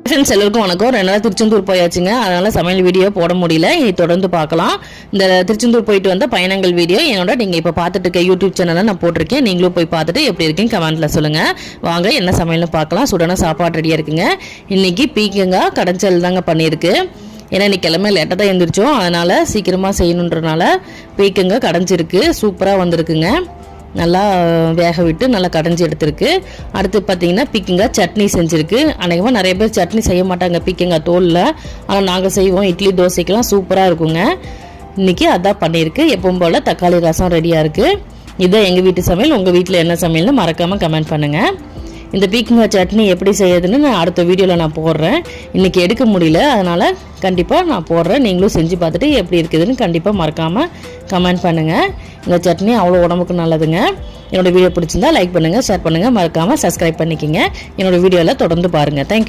Friends எல்லாருக்கும் வணக்கம். 2 நாள் திருச்செந்தூர் போயாச்சுங்க. அதனால சமையல் வீடியோ போட முடியல. இனி தொடர்ந்து பார்க்கலாம். இந்த திருச்செந்தூர் போயிட்டு வந்த பயணங்கள் வீடியோ என்னோட நீங்கள் இப்போ பார்த்துட்டு இருக்க யூடியூப் சேனலில் நான் போட்டிருக்கேன். நீங்களும் போய் பார்த்துட்டு எப்படி இருக்குன்னு கமெண்ட்டில் சொல்லுங்கள். வாங்க என்ன சமையல்னு பார்க்கலாம். சுடான சாப்பாடு ரெடியாக இருக்குங்க. இன்றைக்கி பீக்கங்காய் கடைஞ்சல் தாங்க பண்ணியிருக்கு. ஏன்னா இன்றைக்கி கிழமை லேட்டாக தான் எழுந்திரிச்சோம். அதனால் சீக்கிரமாக செய்யணுன்றனால பீக்கங்காய் கடைஞ்சிருக்கு. சூப்பராக வந்திருக்குங்க. நல்லா வேக விட்டு நல்லா கடைஞ்சி எடுத்துருக்கு. அடுத்து பார்த்திங்கன்னா பீக்கங்காய் சட்னி செஞ்சுருக்கு. அநேகமாக நிறைய பேர் சட்னி செய்ய மாட்டாங்க பீக்கங்காய் தோலில். ஆனால் நாங்கள் செய்வோம். இட்லி தோசைக்கெலாம் சூப்பராக இருக்குங்க. இன்றைக்கி அதான் பண்ணியிருக்கு. எப்பவும் போல் தக்காளி ரசம் ரெடியாக இருக்குது. இதுதான் எங்கள் வீட்டு சமையல். உங்கள் வீட்டில் என்ன சமையல்னு மறக்காமல் கமெண்ட் பண்ணுங்கள். இந்த பீக்கங்காய் சட்னி எப்படி செய்யறதுன்னு நான் அடுத்த வீடியோவில் நான் போடுறேன். இன்றைக்கி எடுக்க முடியல, அதனால் கண்டிப்பாக நான் போடுறேன். நீங்களும் செஞ்சு பார்த்துட்டு எப்படி இருக்குதுன்னு கண்டிப்பாக மறக்காமல் கமெண்ட் பண்ணுங்கள். இந்த சட்னி அவ்வளோ உடம்புக்கு நல்லதுங்க. என்னோடய வீடியோ பிடிச்சிருந்தா லைக் பண்ணுங்கள், ஷேர் பண்ணுங்கள், மறக்காமல் சப்ஸ்கிரைப் பண்ணிக்கிங்க. என்னோடய வீடியோவில் தொடர்ந்து பாருங்கள். தேங்க்யூ.